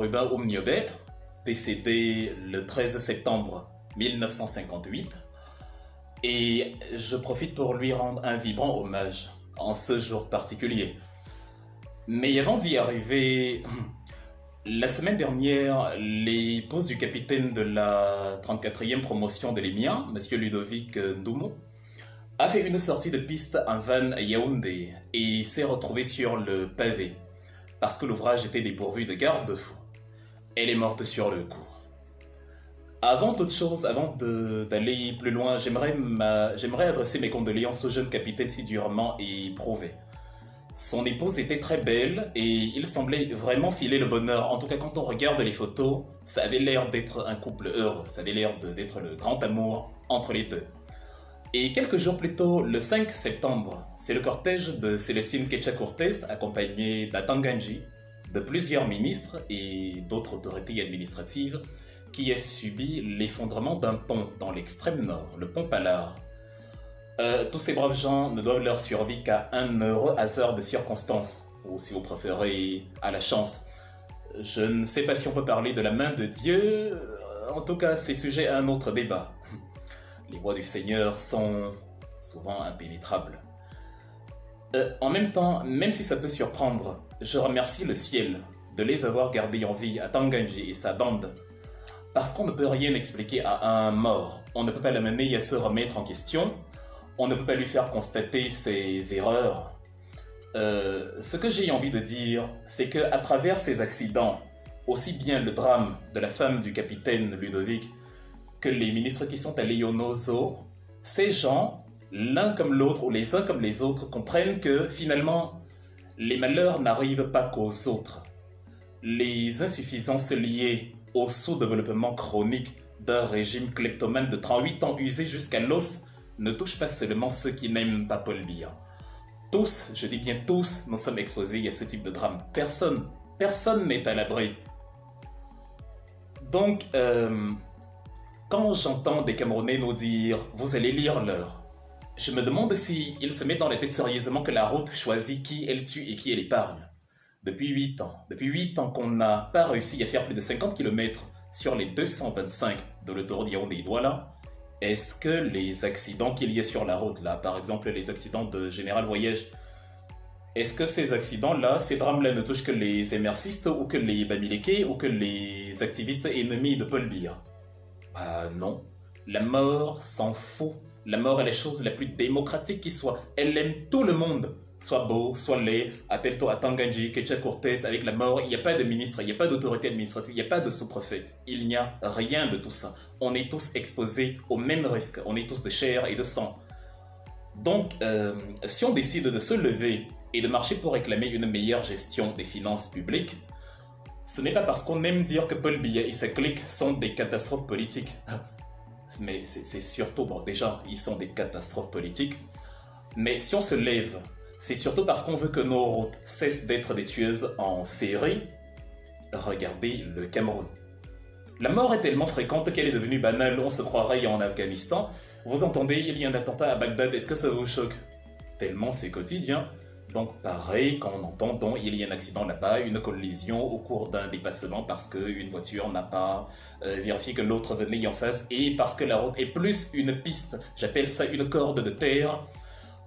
Ruben Oumniobé, décédé le 13 septembre 1958, et je profite pour lui rendre un vibrant hommage en ce jour particulier. Mais avant d'y arriver, la semaine dernière, l'épouse du capitaine de la 34e promotion de l'EMIA, M. Ludovic Ndoumou, a fait une sortie de piste en van à Yaoundé et s'est retrouvée sur le pavé parce que l'ouvrage était dépourvu de garde-fou. Elle est morte sur le coup. Avant toute chose, avant d'aller plus loin, j'aimerais adresser mes condoléances au jeune capitaine si durement éprouvé. Son épouse était très belle et il semblait vraiment filer le bonheur. En tout cas, quand on regarde les photos, ça avait l'air d'être un couple heureux. Ça avait l'air d'être le grand amour entre les deux. Et quelques jours plus tôt, le 5 septembre, c'est le cortège de Célestine Kecha Cortés, accompagné d'Atanganji, de plusieurs ministres et d'autres autorités administratives, qui a subi l'effondrement d'un pont dans l'extrême nord, le pont Pallard. Tous ces braves gens ne doivent leur survie qu'à un heureux hasard de circonstances, ou si vous préférez, à la chance. Je ne sais pas si on peut parler de la main de Dieu, en tout cas c'est sujet à un autre débat. Les voies du Seigneur sont souvent impénétrables. En même temps, même si ça peut surprendre, je remercie le ciel de les avoir gardés en vie à Tanganji et sa bande. Parce qu'on ne peut rien expliquer à un mort. On ne peut pas l'amener à se remettre en question. On ne peut pas lui faire constater ses erreurs. Ce que j'ai envie de dire, c'est qu'à travers ces accidents, aussi bien le drame de la femme du capitaine Ludovic que les ministres qui sont allés au Nozo, ces gens, l'un comme l'autre ou les uns comme les autres, comprennent que finalement, les malheurs n'arrivent pas qu'aux autres. Les insuffisances liées au sous-développement chronique d'un régime kleptomane de 38 ans usé jusqu'à l'os ne touchent pas seulement ceux qui n'aiment pas Paul Biya. Tous, je dis bien tous, nous sommes exposés à ce type de drame. Personne n'est à l'abri. Donc, quand j'entends des Camerounais nous dire « vous allez lire l'heure », je me demande s'ils se mettent dans la tête sérieusement que la route choisit qui elle tue et qui elle épargne. Depuis 8 ans qu'on n'a pas réussi à faire plus de 50 km sur les 225 de l'autoroute Yaoundé-Douala, est-ce que les accidents qu'il y a sur la route, là, par exemple les accidents de Général Voyage, est-ce que ces accidents-là, ces drames-là ne touchent que les émercistes ou que les Bamileke ou que les activistes ennemis de Paul Biya? Non, la mort s'en fout. La mort est la chose la plus démocratique qui soit. Elle aime tout le monde. Soit beau, soit laid, appelle-toi à Tanganji, Kecha Cortés, avec la mort, il n'y a pas de ministre, il n'y a pas d'autorité administrative, il n'y a pas de sous-préfet. Il n'y a rien de tout ça. On est tous exposés au même risque, on est tous de chair et de sang. Donc, si on décide de se lever et de marcher pour réclamer une meilleure gestion des finances publiques, ce n'est pas parce qu'on aime dire que Paul Biya et sa clique sont des catastrophes politiques. Mais c'est surtout, bon déjà, ils sont des catastrophes politiques. Mais si on se lève, c'est surtout parce qu'on veut que nos routes cessent d'être des tueuses en série. Regardez le Cameroun. La mort est tellement fréquente qu'elle est devenue banale, on se croirait en Afghanistan. Vous entendez, il y a un attentat à Bagdad, est-ce que ça vous choque? Tellement c'est quotidien. Donc pareil, quand on entend donc il y a un accident là-bas, une collision au cours d'un dépassement parce qu'une voiture n'a pas vérifié que l'autre venait en face et parce que la route est plus une piste, j'appelle ça une corde de terre.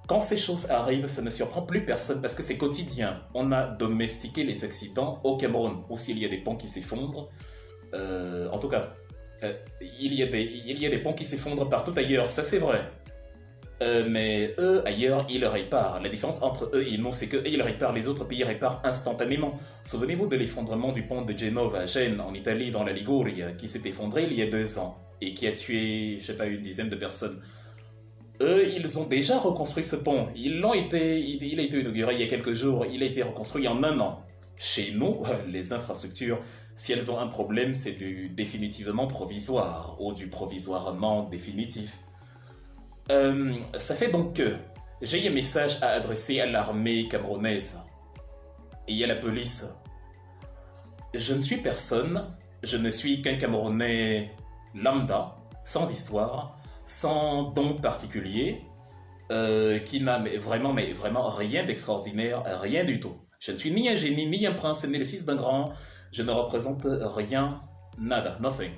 Quand ces choses arrivent, ça ne surprend plus personne parce que c'est quotidien. On a domestiqué les accidents au Cameroun, aussi il y a des ponts qui s'effondrent. En tout cas, il y a des ponts qui s'effondrent partout ailleurs, ça c'est vrai. Mais eux, ailleurs, ils réparent. La différence entre eux et nous, c'est qu'eux, ils réparent, les autres pays réparent instantanément. Souvenez-vous de l'effondrement du pont de Genova à Gênes, en Italie, dans la Ligurie, qui s'est effondré il y a 2 ans et qui a tué, je sais pas, une dizaine de personnes. Eux, ils ont déjà reconstruit ce pont. Il a été inauguré il y a quelques jours, il a été reconstruit en 1 an. Chez nous, les infrastructures, si elles ont un problème, c'est du définitivement provisoire ou du provisoirement définitif. Ça fait donc que j'ai un message à adresser à l'armée camerounaise et à la police. Je ne suis personne, je ne suis qu'un Camerounais lambda, sans histoire, sans don particulier, qui n'a vraiment rien d'extraordinaire, rien du tout. Je ne suis ni un génie, ni un prince, ni le fils d'un grand. Je ne représente rien, nada, nothing.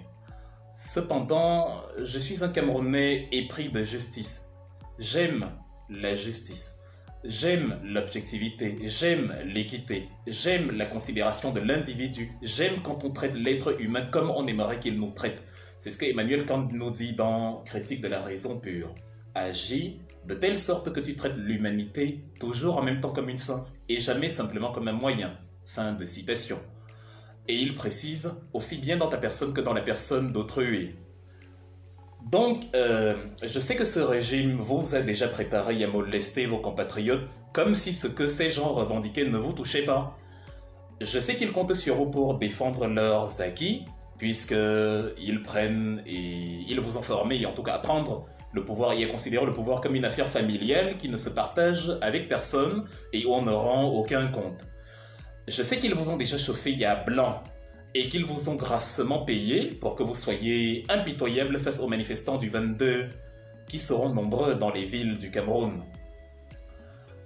Cependant, je suis un Camerounais épris de justice. J'aime la justice. J'aime l'objectivité, j'aime l'équité, j'aime la considération de l'individu, j'aime quand on traite l'être humain comme on aimerait qu'il nous traite. C'est ce que Emmanuel Kant nous dit dans Critique de la raison pure. Agis de telle sorte que tu traites l'humanité toujours en même temps comme une fin et jamais simplement comme un moyen. Fin de citation. Et il précise, aussi bien dans ta personne que dans la personne d'autrui. Donc, je sais que ce régime vous a déjà préparé à molester vos compatriotes comme si ce que ces gens revendiquaient ne vous touchait pas. Je sais qu'ils comptent sur vous pour défendre leurs acquis, puisqu'ils prennent et ils vous ont formé, et en tout cas à prendre le pouvoir et à considérer le pouvoir comme une affaire familiale qui ne se partage avec personne et où on ne rend aucun compte. Je sais qu'ils vous ont déjà chauffé à blanc et qu'ils vous ont grassement payé pour que vous soyez impitoyables face aux manifestants du 22 qui seront nombreux dans les villes du Cameroun.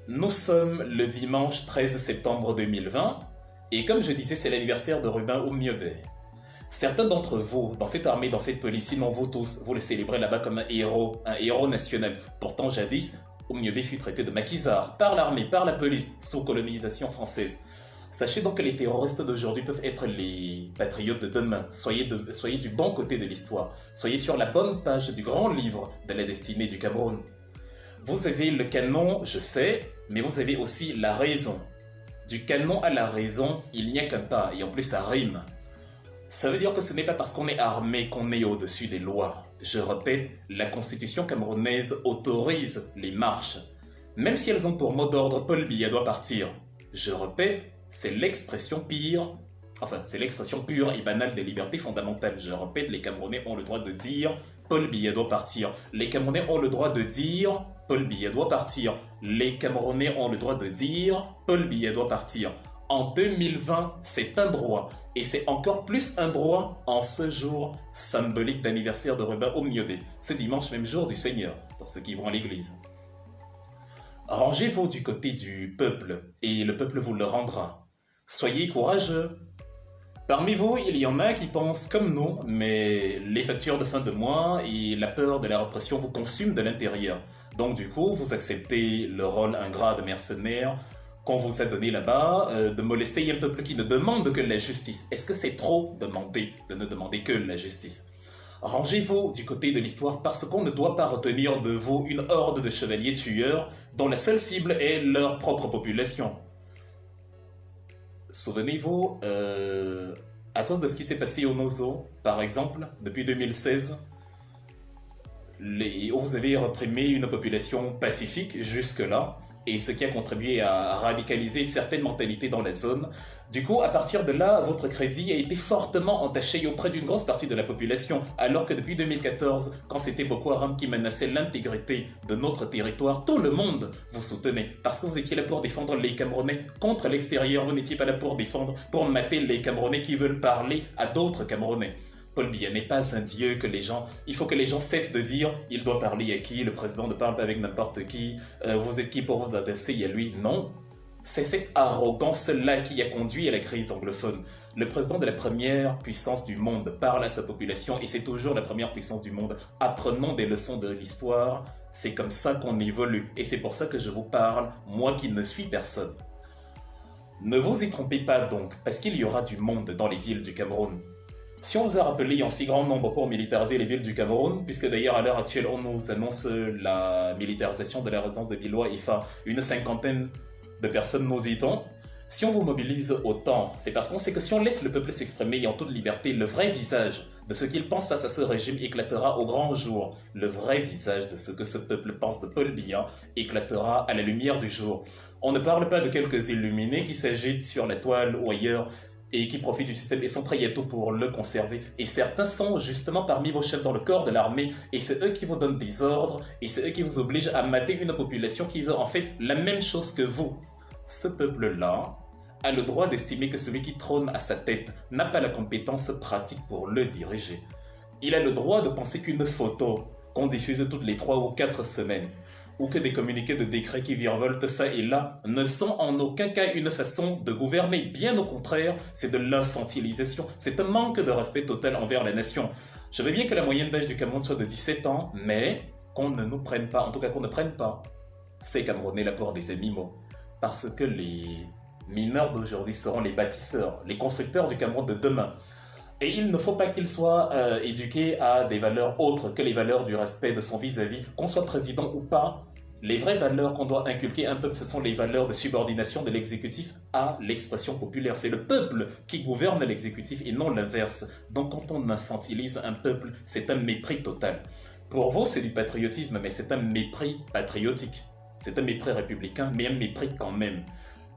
Nous sommes le dimanche 13 septembre 2020 et comme je disais, c'est l'anniversaire de Ruben Oumniobé. Certains d'entre vous, dans cette armée, dans cette police, sinon vous tous, vous le célébrez là-bas comme un héros national. Pourtant, jadis, Oumniobé fut traité de maquisard par l'armée, par la police, sous colonisation française. Sachez donc que les terroristes d'aujourd'hui peuvent être les patriotes de demain. Soyez du bon côté de l'histoire. Soyez sur la bonne page du grand livre de la destinée du Cameroun. Vous avez le canon, je sais, mais vous avez aussi la raison. Du canon à la raison, il n'y a qu'un pas, et en plus ça rime. Ça veut dire que ce n'est pas parce qu'on est armé qu'on est au-dessus des lois. Je répète, la constitution camerounaise autorise les marches. Même si elles ont pour mot d'ordre Paul Biya doit partir. Je répète, c'est l'expression pure et banale des libertés fondamentales. Je répète, les Camerounais ont le droit de dire Paul Biya doit partir. Les Camerounais ont le droit de dire Paul Biya doit partir. Les Camerounais ont le droit de dire Paul Biya doit partir. En 2020, c'est un droit. Et c'est encore plus un droit en ce jour symbolique d'anniversaire de Ruben Oumniobé. Ce dimanche, même jour du Seigneur, pour ceux qui vont à l'église. Rangez-vous du côté du peuple, et le peuple vous le rendra. Soyez courageux. Parmi vous, il y en a qui pensent comme nous, mais les factures de fin de mois et la peur de la répression vous consument de l'intérieur. Donc du coup, vous acceptez le rôle ingrat de mercenaire qu'on vous a donné là-bas, de molester un peuple qui ne demande que la justice. Est-ce que c'est trop demander de ne demander que la justice? Rangez-vous du côté de l'histoire parce qu'on ne doit pas retenir de vous une horde de chevaliers tueurs dont la seule cible est leur propre population. Souvenez-vous, à cause de ce qui s'est passé au Nozo, par exemple, depuis 2016, où vous avez reprimé une population pacifique jusque-là, et ce qui a contribué à radicaliser certaines mentalités dans la zone. Du coup, à partir de là, votre crédit a été fortement entaché auprès d'une grosse partie de la population, alors que depuis 2014, quand c'était Boko Haram qui menaçait l'intégrité de notre territoire, tout le monde vous soutenait, parce que vous étiez là pour défendre les Camerounais contre l'extérieur, vous n'étiez pas là pour défendre, pour mater les Camerounais qui veulent parler à d'autres Camerounais. Paul Biya n'est pas un dieu que les gens... Il faut que les gens cessent de dire « il doit parler à qui, le président ne parle pas avec n'importe qui, vous êtes qui pour vous adresser à lui ?» Non, c'est cette arrogance-là qui a conduit à la crise anglophone. Le président de la première puissance du monde parle à sa population et c'est toujours la première puissance du monde. Apprenons des leçons de l'histoire, c'est comme ça qu'on évolue et c'est pour ça que je vous parle, moi qui ne suis personne. Ne vous y trompez pas donc, parce qu'il y aura du monde dans les villes du Cameroun. Si on vous a rappelé en si grand nombre pour militariser les villes du Cameroun, puisque d'ailleurs à l'heure actuelle on nous annonce la militarisation de la résidence de Biloua, IFA, une cinquantaine de personnes nous dit-on, si on vous mobilise autant, c'est parce qu'on sait que si on laisse le peuple s'exprimer en toute liberté, le vrai visage de ce qu'il pense face à ce régime éclatera au grand jour. Le vrai visage de ce que ce peuple pense de Paul Biya éclatera à la lumière du jour. On ne parle pas de quelques illuminés qui s'agitent sur la toile ou ailleurs, et qui profitent du système et sont prêts à tout pour le conserver. Et certains sont justement parmi vos chefs dans le corps de l'armée, et c'est eux qui vous donnent des ordres, et c'est eux qui vous obligent à mater une population qui veut en fait la même chose que vous. Ce peuple-là a le droit d'estimer que celui qui trône à sa tête n'a pas la compétence pratique pour le diriger. Il a le droit de penser qu'une photo qu'on diffuse toutes les 3 ou 4 semaines, ou que des communiqués de décret qui virevoltent ça et là ne sont en aucun cas une façon de gouverner. Bien au contraire, c'est de l'infantilisation. C'est un manque de respect total envers la nation. Je veux bien que la moyenne d'âge du Cameroun soit de 17 ans, mais qu'on ne nous prenne pas, en tout cas qu'on ne prenne pas ces Camerounais là pour des animaux. Parce que les mineurs d'aujourd'hui seront les bâtisseurs, les constructeurs du Cameroun de demain. Et il ne faut pas qu'il soit éduqué à des valeurs autres que les valeurs du respect de son vis-à-vis, qu'on soit président ou pas. Les vraies valeurs qu'on doit inculquer à un peuple, ce sont les valeurs de subordination de l'exécutif à l'expression populaire. C'est le peuple qui gouverne l'exécutif et non l'inverse. Donc quand on infantilise un peuple, c'est un mépris total. Pour vous, c'est du patriotisme, mais c'est un mépris patriotique. C'est un mépris républicain, mais un mépris quand même.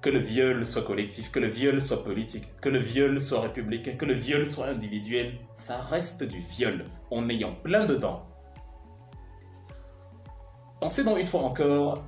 Que le viol soit collectif, que le viol soit politique, que le viol soit républicain, que le viol soit individuel, ça reste du viol, en ayant plein dedans. Pensez donc une fois encore,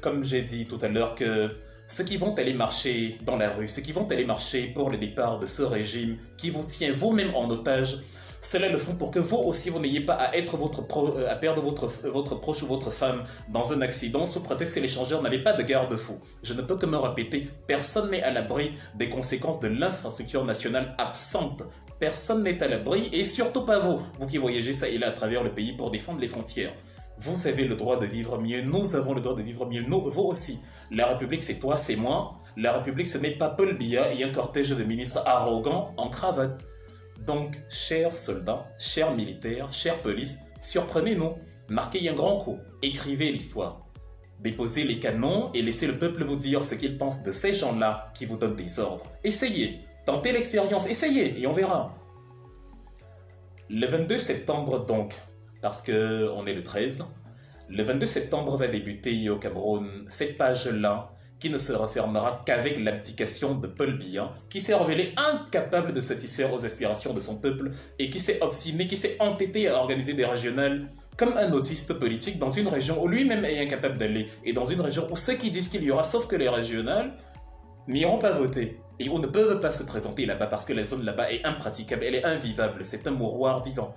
comme j'ai dit tout à l'heure, que ceux qui vont aller marcher dans la rue, ceux qui vont aller marcher pour le départ de ce régime qui vous tient vous-même en otage, cela le font pour que vous aussi, vous n'ayez pas à perdre votre proche ou votre femme dans un accident sous prétexte que l'échangeur n'avait pas de garde-fou. Je ne peux que me répéter, personne n'est à l'abri des conséquences de l'infrastructure nationale absente. Personne n'est à l'abri et surtout pas vous, vous qui voyagez ça et là à travers le pays pour défendre les frontières. Vous avez le droit de vivre mieux, nous avons le droit de vivre mieux, nous, vous aussi. La République, c'est toi, c'est moi. La République, ce n'est pas Paul Biya et un cortège de ministres arrogants en cravate. Donc, chers soldats, chers militaires, chère police, surprenez-nous, marquez un grand coup, écrivez l'histoire. Déposez les canons et laissez le peuple vous dire ce qu'il pense de ces gens-là qui vous donnent des ordres. Essayez, tentez l'expérience, essayez et on verra. Le 22 septembre donc, parce qu'on est le 13, le 22 septembre va débuter au Cameroun cette page-là qui ne se refermera qu'avec l'abdication de Paul Biya, qui s'est révélé incapable de satisfaire aux aspirations de son peuple et qui s'est obstiné, qui s'est entêté à organiser des régionales comme un autiste politique dans une région où lui-même est incapable d'aller et dans une région où ceux qui disent qu'il y aura, sauf que les régionales, n'iront pas voter et où ne peuvent pas se présenter là-bas parce que la zone là-bas est impraticable, elle est invivable, c'est un mouroir vivant.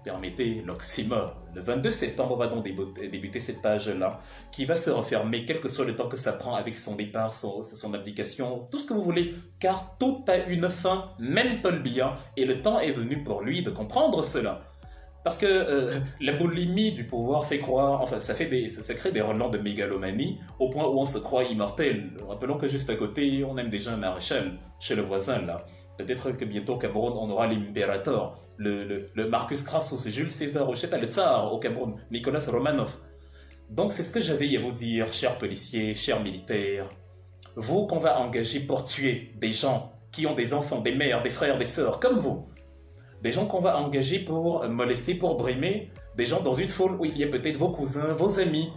Permettez l'oxymore. Le 22 septembre va donc débuter cette page-là, qui va se refermer, quel que soit le temps que ça prend avec son départ, son abdication, tout ce que vous voulez, car tout a une fin, même Paul Biya, et le temps est venu pour lui de comprendre cela. Parce que la boulimie du pouvoir fait croire, enfin ça crée des relents de mégalomanie, au point où on se croit immortel. Rappelons que juste à côté, on aime déjà un maréchal, chez le voisin là. Peut-être que bientôt au Cameroun, on aura l'impérator, le Marcus Crassus, Jules César, ou le tsar au Cameroun, Nicolas Romanov. Donc c'est ce que j'avais à vous dire, chers policiers, chers militaires. Vous qu'on va engager pour tuer des gens qui ont des enfants, des mères, des frères, des sœurs, comme vous. Des gens qu'on va engager pour molester, pour brimer. Des gens dans une foule où il y a peut-être vos cousins, vos amis.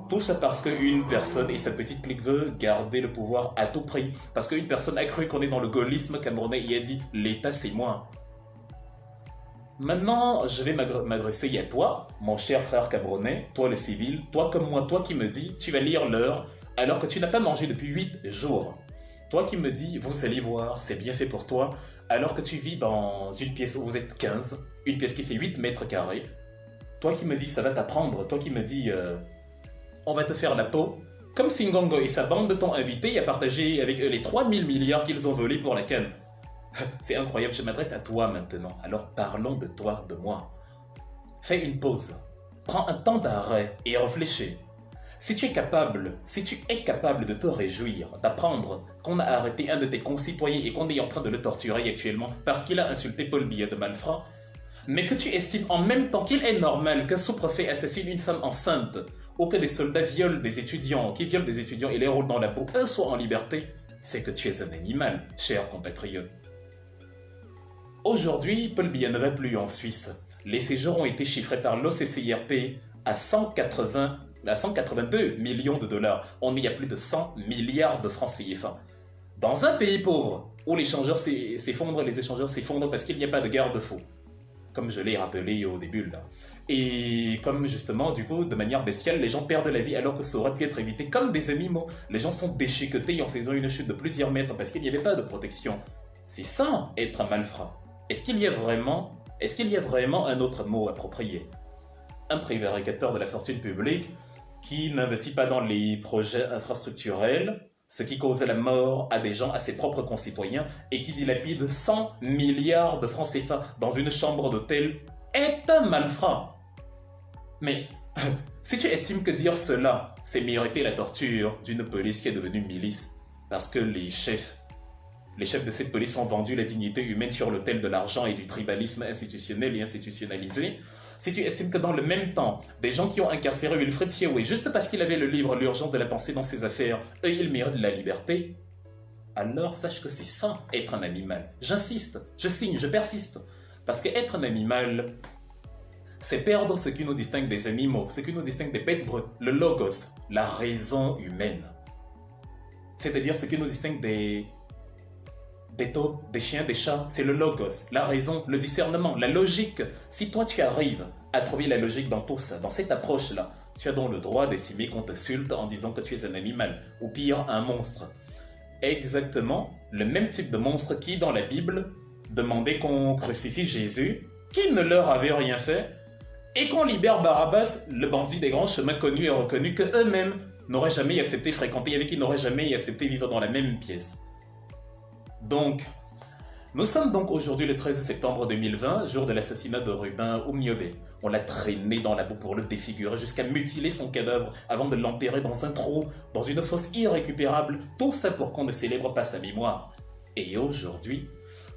Tout ça parce qu'une personne et sa petite clique veut garder le pouvoir à tout prix. Parce qu'une personne a cru qu'on est dans le gaullisme camerounais et a dit « l'État c'est moi ». Maintenant, je vais m'adresser à toi, mon cher frère camerounais, toi le civil, toi comme moi, toi qui me dis « tu vas lire l'heure alors que tu n'as pas mangé depuis 8 jours ». Toi qui me dis « vous allez voir, c'est bien fait pour toi », alors que tu vis dans une pièce où vous êtes 15, une pièce qui fait 8 mètres carrés. Toi qui me dis « ça va t'apprendre », toi qui me dis on va te faire la peau », comme si Ngongo et sa bande t'ont invité à partager avec eux les 3000 milliards qu'ils ont volés pour la canne. C'est incroyable, je m'adresse à toi maintenant, alors parlons de toi, de moi. Fais une pause, prends un temps d'arrêt et réfléchis. Si tu es capable de te réjouir, d'apprendre qu'on a arrêté un de tes concitoyens et qu'on est en train de le torturer actuellement parce qu'il a insulté Paul Biya de malfrat, mais que tu estimes en même temps qu'il est normal qu'un sous-préfet assassine une femme enceinte, ou que des soldats violent des étudiants, et les roulent dans la boue, eux soient en liberté, c'est que tu es un animal, cher compatriote. Aujourd'hui, Paul Biya ne va plus en Suisse. Les séjours ont été chiffrés par l'OCCIRP à 182 millions de dollars. On y a plus de 100 milliards de francs CFA. Dans un pays pauvre, où les échangeurs s'effondrent parce qu'il n'y a pas de garde-fou. Comme je l'ai rappelé au début là. Et comme justement, du coup, de manière bestiale, les gens perdent la vie alors que ça aurait pu être évité comme des animaux. Les gens sont déchiquetés en faisant une chute de plusieurs mètres parce qu'il n'y avait pas de protection. C'est ça, être un malfrat. Est-ce qu'il y a vraiment un autre mot approprié? Un prévaricateur de la fortune publique, qui n'investit pas dans les projets infrastructurels, ce qui cause la mort à des gens, à ses propres concitoyens, et qui dilapide 100 milliards de francs CFA dans une chambre d'hôtel, est un malfrat. Mais si tu estimes que dire cela, c'est mériter la torture d'une police qui est devenue milice, parce que les chefs de cette police ont vendu la dignité humaine sur l'autel de l'argent et du tribalisme institutionnel et institutionnalisé, si tu estimes que dans le même temps, des gens qui ont incarcéré Wilfred Siaoui juste parce qu'il avait le livre L'urgence de la pensée dans ses affaires, eux ils méritent la liberté, alors sache que c'est ça, être un animal. J'insiste, je signe, je persiste. Parce que être un animal, c'est perdre ce qui nous distingue des animaux, ce qui nous distingue des bêtes brutes, le logos, la raison humaine. C'est-à-dire ce qui nous distingue des taupes, des chiens, des chats, c'est le logos, la raison, le discernement, la logique. Si toi tu arrives à trouver la logique dans tout ça, dans cette approche-là, tu as donc le droit d'estimer qu'on t'insulte en disant que tu es un animal, ou pire, un monstre. Exactement le même type de monstre qui, dans la Bible, demandait qu'on crucifie Jésus, qui ne leur avait rien fait, et qu'on libère Barabbas, le bandit des grands chemins connus et reconnus que eux-mêmes n'auraient jamais accepté fréquenter, avec qui n'auraient jamais accepté vivre dans la même pièce. Donc, nous sommes donc aujourd'hui le 13 septembre 2020, jour de l'assassinat de Ruben Oumniobé. On l'a traîné dans la boue pour le défigurer jusqu'à mutiler son cadavre avant de l'enterrer dans un trou, dans une fosse irrécupérable, tout ça pour qu'on ne célèbre pas sa mémoire. Et aujourd'hui,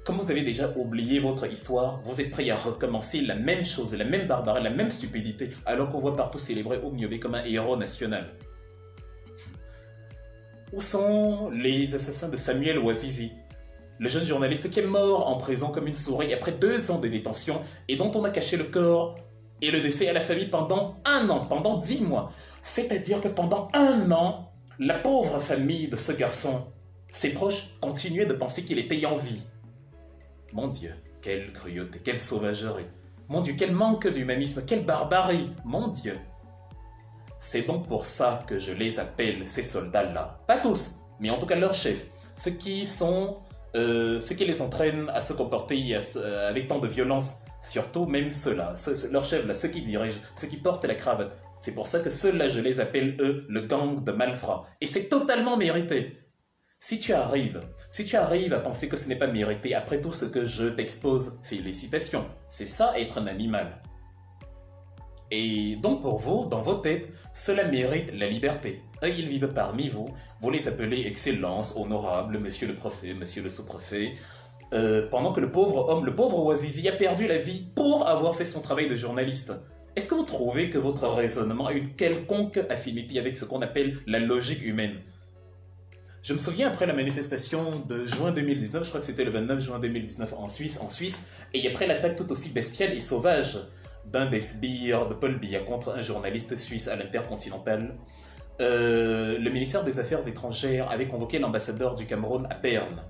comme vous avez déjà oublié votre histoire, vous êtes prêts à recommencer la même chose, la même barbarie, la même stupidité, alors qu'on voit partout célébrer Oumniobé comme un héros national. Où sont les assassins de Samuel Ouazizi, le jeune journaliste qui est mort en prison comme une souris après 2 ans de détention et dont on a caché le corps et le décès à la famille pendant 1 an, pendant 10 mois. C'est-à-dire que pendant 1 an, la pauvre famille de ce garçon, ses proches continuaient de penser qu'il était en vie. Mon Dieu, quelle cruauté, quelle sauvagerie. Mon Dieu, quel manque d'humanisme, quelle barbarie, mon Dieu. C'est donc pour ça que je les appelle, ces soldats-là. Pas tous, mais en tout cas leurs chefs. Ceux qui les entraînent à se comporter avec tant de violence. Surtout même ceux-là, leurs chefs, là, ceux qui dirigent, ceux qui portent la cravate. C'est pour ça que ceux-là, je les appelle, eux, le gang de malfrats. Et c'est totalement mérité. Si tu arrives à penser que ce n'est pas mérité, après tout ce que je t'expose, félicitations. C'est ça, être un animal. Et donc pour vous, dans vos têtes, cela mérite la liberté. Eux, ils vivent parmi vous, vous les appelez Excellence, Honorable, Monsieur le Préfet, Monsieur le Sous-Préfet, pendant que le pauvre homme, le pauvre Ouazizi a perdu la vie pour avoir fait son travail de journaliste. Est-ce que vous trouvez que votre raisonnement a une quelconque affinité avec ce qu'on appelle la logique humaine? Je me souviens après la manifestation de juin 2019, je crois que c'était le 29 juin 2019 en Suisse, et après l'attaque tout aussi bestiale et sauvage d'un des sbires de Paul Biya contre un journaliste suisse à l'Intercontinental, le ministère des Affaires étrangères avait convoqué l'ambassadeur du Cameroun à Berne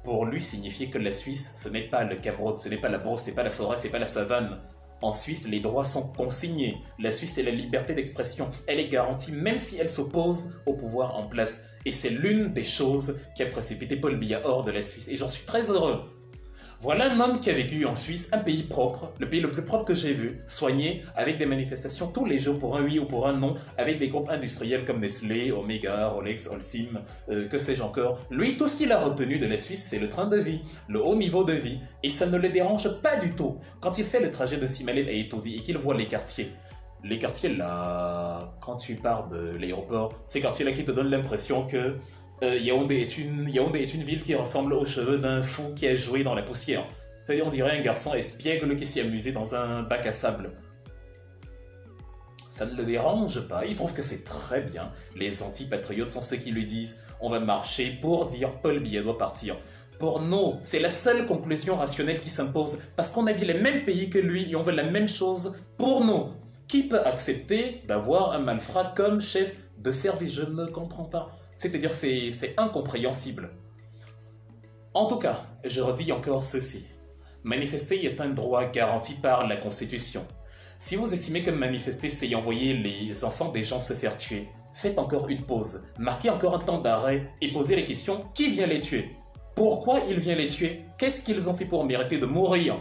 pour lui signifier que la Suisse, ce n'est pas le Cameroun, ce n'est pas la brousse, ce n'est pas la forêt, ce n'est pas la savane. En Suisse, les droits sont consignés. La Suisse est la liberté d'expression. Elle est garantie même si elle s'oppose au pouvoir en place. Et c'est l'une des choses qui a précipité Paul Biya hors de la Suisse. Et j'en suis très heureux. Voilà un homme qui a vécu en Suisse, un pays propre, le pays le plus propre que j'ai vu, soigné, avec des manifestations tous les jours pour un oui ou pour un non, avec des groupes industriels comme Nestlé, Omega, Rolex, Holcim, que sais-je encore. Lui, tout ce qu'il a retenu de la Suisse, c'est le train de vie, le haut niveau de vie, et ça ne le dérange pas du tout. Quand il fait le trajet de Simalel à Etoudi et qu'il voit les quartiers là, quand tu pars de l'aéroport, ces quartiers-là qui te donnent l'impression que Yaoundé est une ville qui ressemble aux cheveux d'un fou qui a joué dans la poussière. C'est-à-dire, on dirait un garçon espiègle qui s'est amusé dans un bac à sable. Ça ne le dérange pas, il trouve que c'est très bien. Les antipatriotes sont ceux qui lui disent « on va marcher pour dire Paul Biya doit partir ». Pour nous, c'est la seule conclusion rationnelle qui s'impose, parce qu'on a vu les mêmes pays que lui et on veut la même chose pour nous. Qui peut accepter d'avoir un malfrat comme chef de service? Je ne comprends pas. C'est-à-dire, c'est incompréhensible. En tout cas, je redis encore ceci. Manifester est un droit garanti par la Constitution. Si vous estimez que manifester, c'est envoyer les enfants des gens se faire tuer, faites encore une pause, marquez encore un temps d'arrêt et posez la question, qui vient les tuer? Pourquoi il vient les tuer? Qu'est-ce qu'ils ont fait pour mériter de mourir?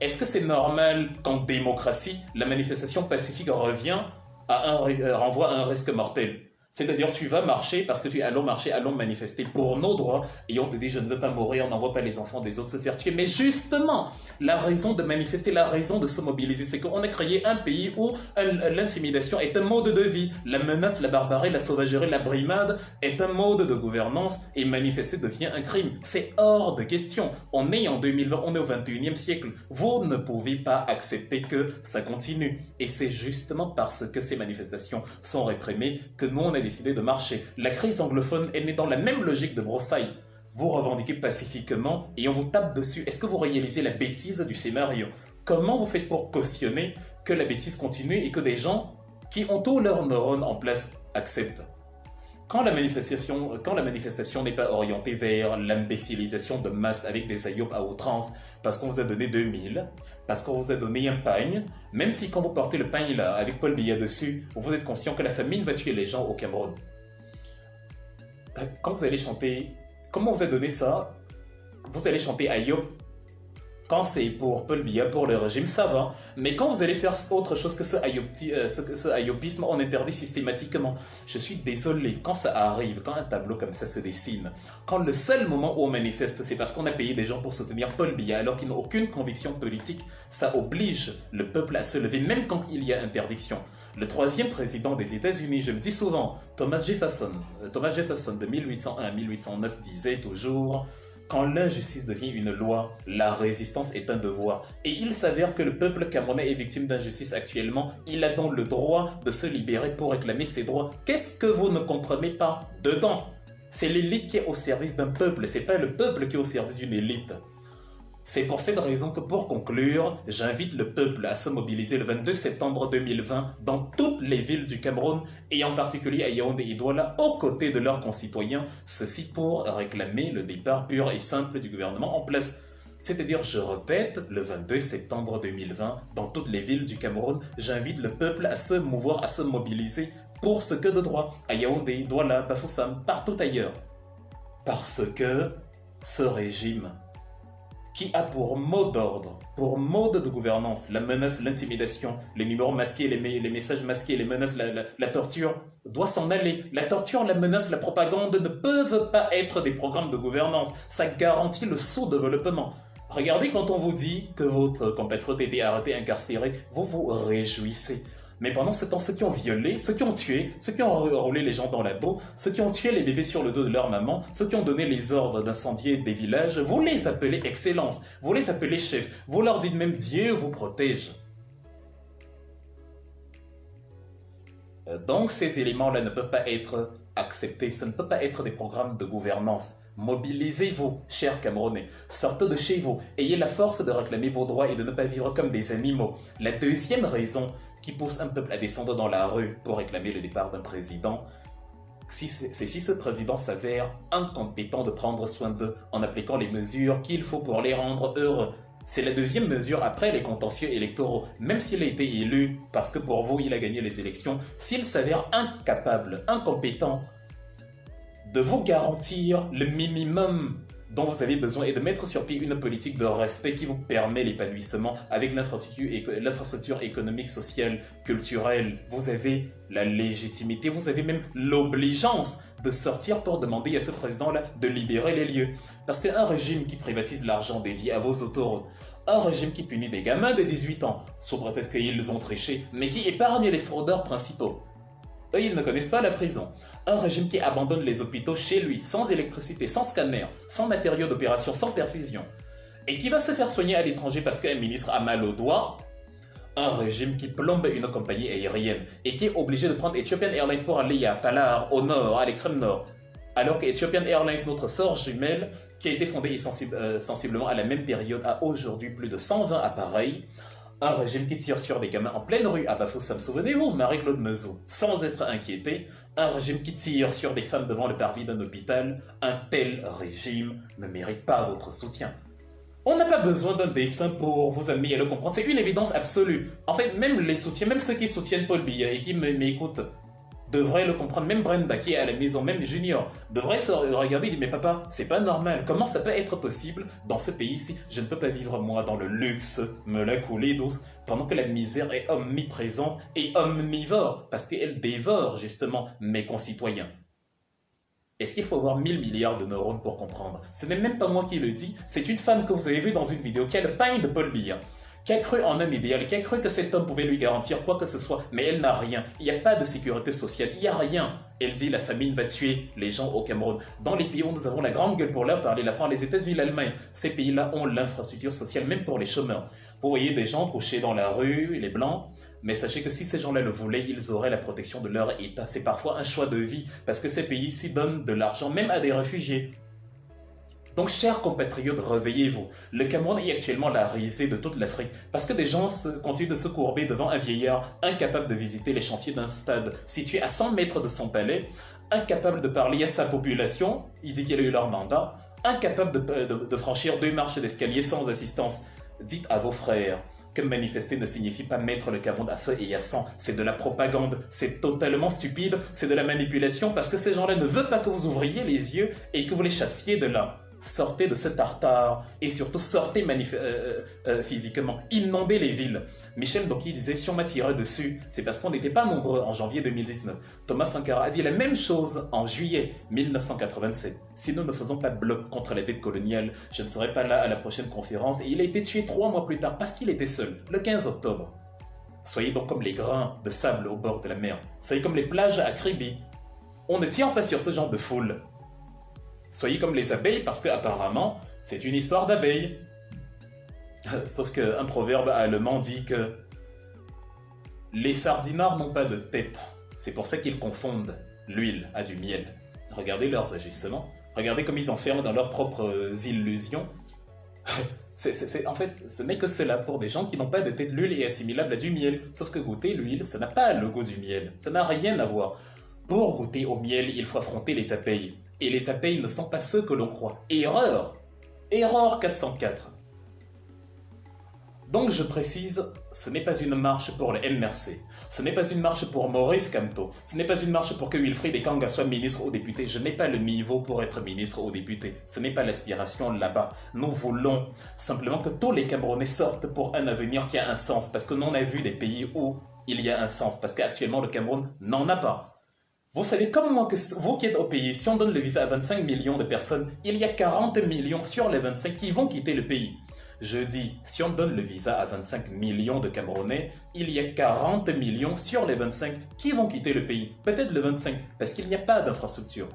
Est-ce que c'est normal qu'en démocratie, la manifestation pacifique revient renvoie à un risque mortel. C'est-à-dire, tu vas marcher parce que tu es allons marcher, allons manifester pour nos droits, et on te dit, je ne veux pas mourir, on n'envoie pas les enfants des autres se faire tuer. Mais justement, la raison de manifester, la raison de se mobiliser, c'est qu'on a créé un pays où l'intimidation est un mode de vie. La menace, la barbarie, la sauvagerie, la brimade est un mode de gouvernance, et manifester devient un crime. C'est hors de question. On est en 2020, on est au 21e siècle. Vous ne pouvez pas accepter que ça continue. Et c'est justement parce que ces manifestations sont réprimées que nous, on a décidé de marcher. La crise anglophone est née dans la même logique de broussailles. Vous revendiquez pacifiquement et on vous tape dessus. Est-ce que vous réalisez la bêtise du scénario? Comment vous faites pour cautionner que la bêtise continue et que des gens qui ont tous leurs neurones en place acceptent? Quand la manifestation n'est pas orientée vers l'imbécilisation de masse avec des aïopes à outrance, parce qu'on vous a donné 2000, parce qu'on vous a donné un pagne, même si quand vous portez le pagne là, avec Paul Biya dessus, vous êtes conscient que la famine va tuer les gens au Cameroun. Quand vous allez chanter, comment on vous a donné ça? Vous allez chanter aïop. Quand c'est pour Paul Biya, pour le régime, ça va. Mais quand vous allez faire autre chose que ce ayopisme, on interdit systématiquement. Je suis désolé, quand ça arrive, quand un tableau comme ça se dessine, quand le seul moment où on manifeste, c'est parce qu'on a payé des gens pour soutenir Paul Biya, alors qu'ils n'ont aucune conviction politique, ça oblige le peuple à se lever, même quand il y a interdiction. Le troisième président des États-Unis, je le dis souvent, Thomas Jefferson de 1801 à 1809 disait toujours... Quand l'injustice devient une loi, la résistance est un devoir. Et il s'avère que le peuple camerounais est victime d'injustice actuellement. Il a donc le droit de se libérer pour réclamer ses droits. Qu'est-ce que vous ne comprenez pas dedans? C'est l'élite qui est au service d'un peuple, c'est pas le peuple qui est au service d'une élite. C'est pour cette raison que pour conclure, j'invite le peuple à se mobiliser le 22 septembre 2020 dans toutes les villes du Cameroun et en particulier à Yaoundé et Douala aux côtés de leurs concitoyens, ceci pour réclamer le départ pur et simple du gouvernement en place. C'est-à-dire, je répète, le 22 septembre 2020, dans toutes les villes du Cameroun, j'invite le peuple à se mouvoir, à se mobiliser pour ce que de droit, à Yaoundé, Douala, Bafoussam, partout ailleurs. Parce que ce régime qui a pour mot d'ordre, pour mode de gouvernance, la menace, l'intimidation, les numéros masqués, les messages masqués, les menaces, la torture, doit s'en aller. La torture, la menace, la propagande ne peuvent pas être des programmes de gouvernance. Ça garantit le sous-développement. Regardez quand on vous dit que votre compatriote a été arrêté, incarcéré, vous vous réjouissez. Mais pendant ce temps, ceux qui ont violé, ceux qui ont tué, ceux qui ont roulé les gens dans la boue, ceux qui ont tué les bébés sur le dos de leur maman, ceux qui ont donné les ordres d'incendier des villages, vous les appelez excellence, vous les appelez chefs, vous leur dites même Dieu vous protège. Donc ces éléments-là ne peuvent pas être acceptés, ce ne peut pas être des programmes de gouvernance. Mobilisez-vous, chers Camerounais, sortez de chez vous, ayez la force de réclamer vos droits et de ne pas vivre comme des animaux. La deuxième raison qui pousse un peuple à descendre dans la rue pour réclamer le départ d'un président, c'est si ce président s'avère incompétent de prendre soin d'eux en appliquant les mesures qu'il faut pour les rendre heureux. C'est la deuxième mesure après les contentieux électoraux. Même s'il a été élu, parce que pour vous il a gagné les élections, s'il s'avère incapable, incompétent de vous garantir le minimum dont vous avez besoin et de mettre sur pied une politique de respect qui vous permet l'épanouissement avec l'infrastructure économique, sociale, culturelle. Vous avez la légitimité, vous avez même l'obligeance de sortir pour demander à ce président-là de libérer les lieux. Parce qu'un régime qui privatise l'argent dédié à vos autoroutes, un régime qui punit des gamins de 18 ans, sous prétexte qu'ils ont triché, mais qui épargne les fraudeurs principaux, eux, ils ne connaissent pas la prison. Un régime qui abandonne les hôpitaux chez lui, sans électricité, sans scanner, sans matériaux d'opération, sans perfusion, et qui va se faire soigner à l'étranger parce qu'un ministre a mal au doigt. Un régime qui plombe une compagnie aérienne et qui est obligé de prendre Ethiopian Airlines pour aller à Palar, au nord, à l'extrême nord. Alors que Ethiopian Airlines, notre sœur jumelle, qui a été fondée sensiblement à la même période, a aujourd'hui plus de 120 appareils. Un régime qui tire sur des gamins en pleine rue à Bafoussam, souvenez-vous, Marie-Claude Mezou, sans être inquiété. Un régime qui tire sur des femmes devant le parvis d'un hôpital. Un tel régime ne mérite pas votre soutien. On n'a pas besoin d'un dessin pour vous amener à le comprendre, c'est une évidence absolue. En fait, même les soutiens, même ceux qui soutiennent Paul Biya et qui m'écoutent, devrait le comprendre. Même Brenda qui est à la maison, même Junior, devrait se regarder et dire mais papa, c'est pas normal. Comment ça peut être possible dans ce pays-ci? Je ne peux pas vivre moi dans le luxe, me la couler douce, pendant que la misère est omniprésente et omnivore, parce qu'elle dévore justement mes concitoyens. Est-ce qu'il faut avoir 1000 milliards de neurones pour comprendre? Ce n'est même pas moi qui le dis, c'est une femme que vous avez vue dans une vidéo qui a le pain de Paul Biya, qui a cru en un idéal, qui a cru que cet homme pouvait lui garantir quoi que ce soit, mais elle n'a rien. Il n'y a pas de sécurité sociale, il n'y a rien. Elle dit la famine va tuer les gens au Cameroun. Dans les pays où nous avons la grande gueule pour leur parler, la France, les États-Unis, l'Allemagne, ces pays-là ont l'infrastructure sociale, même pour les chômeurs. Vous voyez des gens couchés dans la rue, les blancs, mais sachez que si ces gens-là le voulaient, ils auraient la protection de leur État. C'est parfois un choix de vie, parce que ces pays-ci donnent de l'argent même à des réfugiés. Donc, chers compatriotes, réveillez-vous. Le Cameroun est actuellement la risée de toute l'Afrique parce que des gens continuent de se courber devant un vieillard incapable de visiter les chantiers d'un stade situé à 100 mètres de son palais, incapable de parler à sa population, il dit qu'il a eu leur mandat, incapable de franchir 2 marches d'escalier sans assistance. Dites à vos frères que manifester ne signifie pas mettre le Cameroun à feu et à sang. C'est de la propagande, c'est totalement stupide, c'est de la manipulation parce que ces gens-là ne veulent pas que vous ouvriez les yeux et que vous les chassiez de là. Sortez de ce tartare et surtout sortez physiquement, inondez les villes. Michel Doki disait si on m'a tiré dessus, c'est parce qu'on n'était pas nombreux en janvier 2019. Thomas Sankara a dit la même chose en juillet 1987. Si nous ne faisons pas bloc contre la dette coloniale, je ne serai pas là à la prochaine conférence. Et il a été tué 3 mois plus tard parce qu'il était seul, le 15 octobre. Soyez donc comme les grains de sable au bord de la mer. Soyez comme les plages à Kribi. On ne tire pas sur ce genre de foule. Soyez comme les abeilles parce qu'apparemment, c'est une histoire d'abeilles. Sauf qu'un proverbe allemand dit que les sardinards n'ont pas de tête. C'est pour ça qu'ils confondent l'huile à du miel. Regardez leurs agissements. Regardez comme ils enferment dans leurs propres illusions. En fait, ce n'est que cela pour des gens qui n'ont pas de tête. L'huile est assimilable à du miel. Sauf que goûter l'huile, ça n'a pas le goût du miel. Ça n'a rien à voir. Pour goûter au miel, il faut affronter les abeilles. Et les abeilles ne sont pas ceux que l'on croit. Erreur! Erreur 404. Donc je précise, ce n'est pas une marche pour le MRC. Ce n'est pas une marche pour Maurice Kamto. Ce n'est pas une marche pour que Wilfried Ekanga soit ministre ou député. Je n'ai pas le niveau pour être ministre ou député. Ce n'est pas l'aspiration là-bas. Nous voulons simplement que tous les Camerounais sortent pour un avenir qui a un sens. Parce que nous on a vu des pays où il y a un sens. Parce qu'actuellement le Cameroun n'en a pas. Vous savez comme moi que vous qui êtes au pays, si on donne le visa à 25 millions de personnes, il y a 40 millions sur les 25 qui vont quitter le pays. Je dis, si on donne le visa à 25 millions de Camerounais, il y a 40 millions sur les 25 qui vont quitter le pays. Peut-être le 25, parce qu'il n'y a pas d'infrastructure.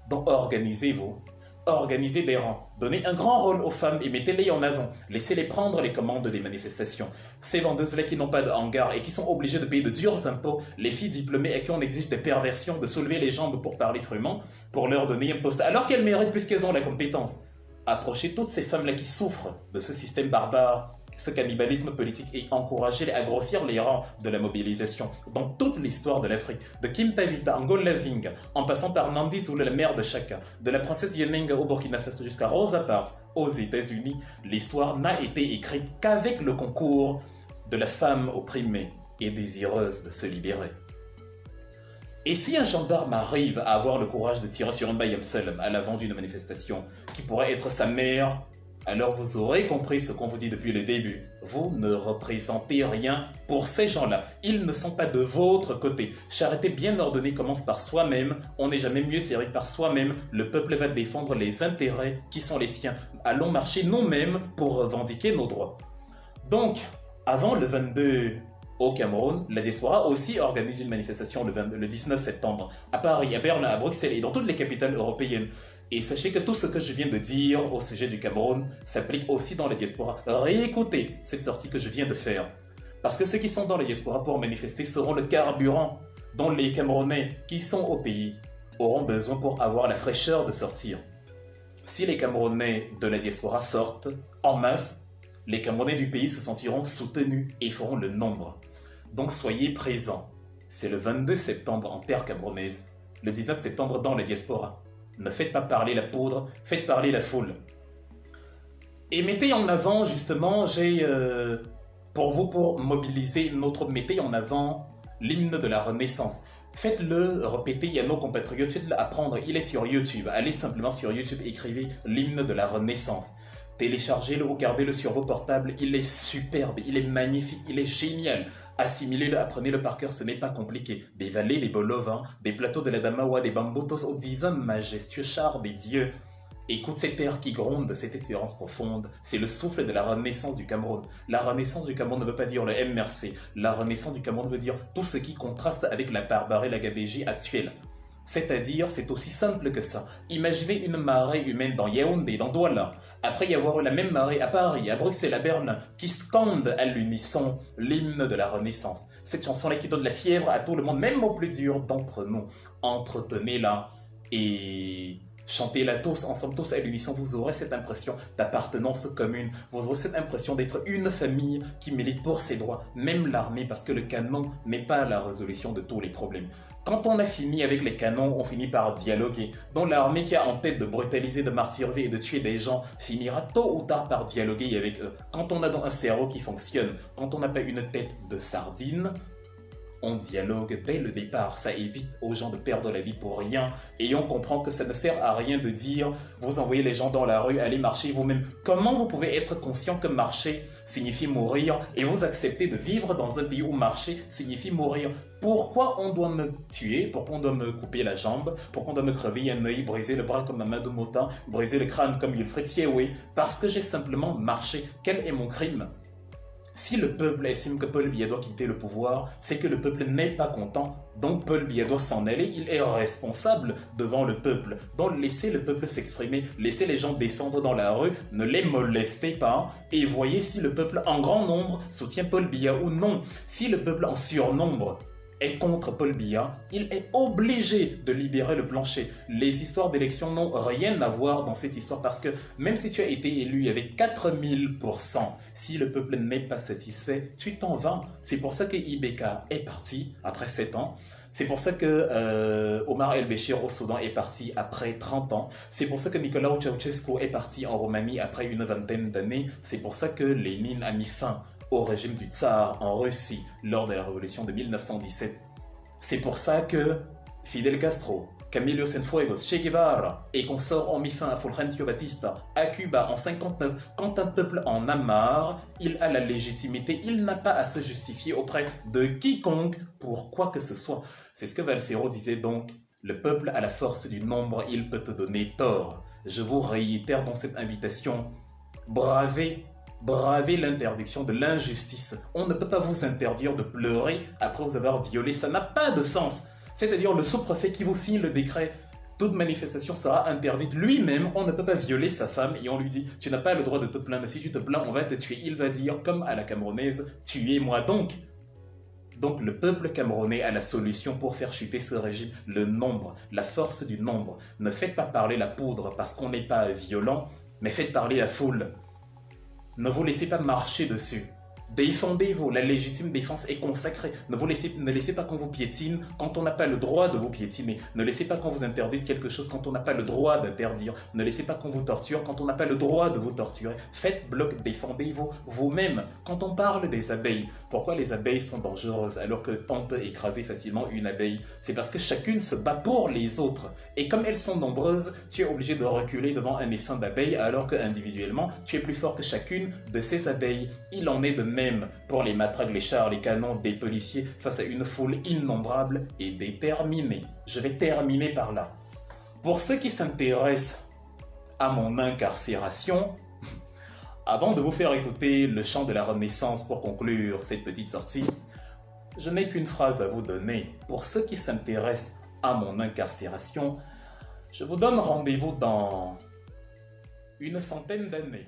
Donc organisez-vous. Organisez des rangs, donnez un grand rôle aux femmes et mettez-les en avant. Laissez-les prendre les commandes des manifestations. Ces vendeuses-là qui n'ont pas de hangar et qui sont obligées de payer de durs impôts, les filles diplômées à qui on exige des perversions, de soulever les jambes pour parler crûment, pour leur donner un poste, alors qu'elles méritent puisqu'elles ont la compétence. Approchez toutes ces femmes-là qui souffrent de ce système barbare, ce cannibalisme politique et encouragez-les à grossir les rangs de la mobilisation dans toute l'histoire de l'Afrique, de Kim Pavita, Ngola Zinga, en passant par Nandi Zoula, la mère de Chaka, de la princesse Yenenga au Burkina Faso jusqu'à Rosa Parks aux États-Unis, l'histoire n'a été écrite qu'avec le concours de la femme opprimée et désireuse de se libérer. Et si un gendarme arrive à avoir le courage de tirer sur un Bayam Salem à l'avant d'une manifestation qui pourrait être sa mère, alors vous aurez compris ce qu'on vous dit depuis le début. Vous ne représentez rien pour ces gens-là. Ils ne sont pas de votre côté. Charité bien ordonnée commence par soi-même. On n'est jamais mieux servi par soi-même. Le peuple va défendre les intérêts qui sont les siens. Allons marcher nous-mêmes pour revendiquer nos droits. Donc, avant le 22 au Cameroun, la diaspora aussi organise une manifestation le 19 septembre à Paris, à Berlin, à Bruxelles et dans toutes les capitales européennes. Et sachez que tout ce que je viens de dire au sujet du Cameroun s'applique aussi dans la diaspora. Réécoutez cette sortie que je viens de faire. Parce que ceux qui sont dans la diaspora pour manifester seront le carburant dont les Camerounais qui sont au pays auront besoin pour avoir la fraîcheur de sortir. Si les Camerounais de la diaspora sortent en masse, les Camerounais du pays se sentiront soutenus et feront le nombre. Donc soyez présents. C'est le 22 septembre en terre camerounaise, le 19 septembre dans la diaspora. Ne faites pas parler la poudre, faites parler la foule. Et mettez en avant, justement, pour mobiliser mettez en avant l'hymne de la Renaissance. Faites-le répéter, il y a nos compatriotes, faites-le apprendre, il est sur YouTube. Allez simplement sur YouTube, écrivez l'hymne de la Renaissance. Téléchargez-le ou gardez-le sur vos portables, il est superbe, il est magnifique, il est génial. Assimilez-le, apprenez-le par cœur, ce n'est pas compliqué. Des vallées, des beaux vins, des plateaux de la Damawa, des bambutos au divin majestueux char des dieux. Écoute cet air qui gronde, cette espérance profonde. C'est le souffle de la renaissance du Cameroun. La renaissance du Cameroun ne veut pas dire le MRC. La renaissance du Cameroun veut dire tout ce qui contraste avec la barbarie et la gabégie actuelle. C'est-à-dire, c'est aussi simple que ça. Imaginez une marée humaine dans Yaoundé, dans Douala, après y avoir eu la même marée à Paris, à Bruxelles, à Berlin, qui scande à l'unisson l'hymne de la Renaissance. Cette chanson-là qui donne la fièvre à tout le monde, même aux plus durs d'entre nous. Entretenez-la et chantez-la tous, ensemble, tous à l'unisson. Vous aurez cette impression d'appartenance commune. Vous aurez cette impression d'être une famille qui milite pour ses droits, même l'armée, parce que le canon n'est pas la résolution de tous les problèmes. Quand on a fini avec les canons, on finit par dialoguer. Donc l'armée qui a en tête de brutaliser, de martyriser et de tuer des gens finira tôt ou tard par dialoguer avec eux. Quand on a donc un cerveau qui fonctionne, quand on n'a pas une tête de sardine, on dialogue dès le départ. Ça évite aux gens de perdre la vie pour rien. Et on comprend que ça ne sert à rien de dire vous envoyez les gens dans la rue, allez marcher vous-même. Comment vous pouvez être conscient que marcher signifie mourir et vous acceptez de vivre dans un pays où marcher signifie mourir? Pourquoi on doit me tuer? Pourquoi on doit me couper la jambe? Pourquoi on doit me crever un œil, briser le bras comme Mamadou Mota, briser le crâne comme Wilfred Siewé? Parce que j'ai simplement marché. Quel est mon crime? Si le peuple estime que Paul Biya doit quitter le pouvoir, c'est que le peuple n'est pas content. Donc Paul Biya doit s'en aller, il est responsable devant le peuple. Donc laissez le peuple s'exprimer, laissez les gens descendre dans la rue, ne les molestez pas et voyez si le peuple en grand nombre soutient Paul Biya ou non. Si le peuple en surnombre est contre Paul Biya, il est obligé de libérer le plancher. Les histoires d'élection n'ont rien à voir dans cette histoire parce que même si tu as été élu avec 4000%, si le peuple n'est pas satisfait, tu t'en vas. C'est pour ça que Ibeka est parti après 7 ans. C'est pour ça que Omar El-Béchir au Soudan est parti après 30 ans. C'est pour ça que Nicolae Ceausescu est parti en Roumanie après une vingtaine d'années. C'est pour ça que Lénine a mis fin au régime du tsar en Russie lors de la révolution de 1917. C'est pour ça que Fidel Castro, Camilo Cienfuegos, Che Guevara et consorts ont mis fin à Fulgencio Batista à Cuba en 1959. Quand un peuple en a marre, il a la légitimité, il n'a pas à se justifier auprès de quiconque pour quoi que ce soit. C'est ce que Valsero disait donc. Le peuple a la force du nombre, il peut te donner tort. Je vous réitère dans cette invitation, bravez l'interdiction de l'injustice. On ne peut pas vous interdire de pleurer après vous avoir violé. Ça n'a pas de sens. C'est-à-dire le sous-préfet qui vous signe le décret. Toute manifestation sera interdite. Lui-même, on ne peut pas violer sa femme et on lui dit « Tu n'as pas le droit de te plaindre. Si tu te plains, on va te tuer. » Il va dire, comme à la camerounaise, « Tuez-moi donc !» Donc le peuple camerounais a la solution pour faire chuter ce régime, le nombre, la force du nombre. Ne faites pas parler la poudre parce qu'on n'est pas violent, mais faites parler la foule. Ne vous laissez pas marcher dessus. Défendez-vous, la légitime défense est consacrée. Ne laissez pas qu'on vous piétine quand on n'a pas le droit de vous piétiner. Ne laissez pas qu'on vous interdise quelque chose quand on n'a pas le droit d'interdire. Ne laissez pas qu'on vous torture quand on n'a pas le droit de vous torturer. Faites bloc, défendez-vous vous-même. Quand on parle des abeilles, pourquoi les abeilles sont dangereuses alors qu'on peut écraser facilement une abeille? C'est parce que chacune se bat pour les autres. Et comme elles sont nombreuses, tu es obligé de reculer devant un essaim d'abeilles alors qu'individuellement, tu es plus fort que chacune de ces abeilles. Il en est de même pour les matraques, les chars, les canons des policiers face à une foule innombrable et déterminée. Je vais terminer par là. Pour ceux qui s'intéressent à mon incarcération, avant de vous faire écouter le chant de la Renaissance pour conclure cette petite sortie, je n'ai qu'une phrase à vous donner. Pour ceux qui s'intéressent à mon incarcération, je vous donne rendez-vous dans une centaine d'années.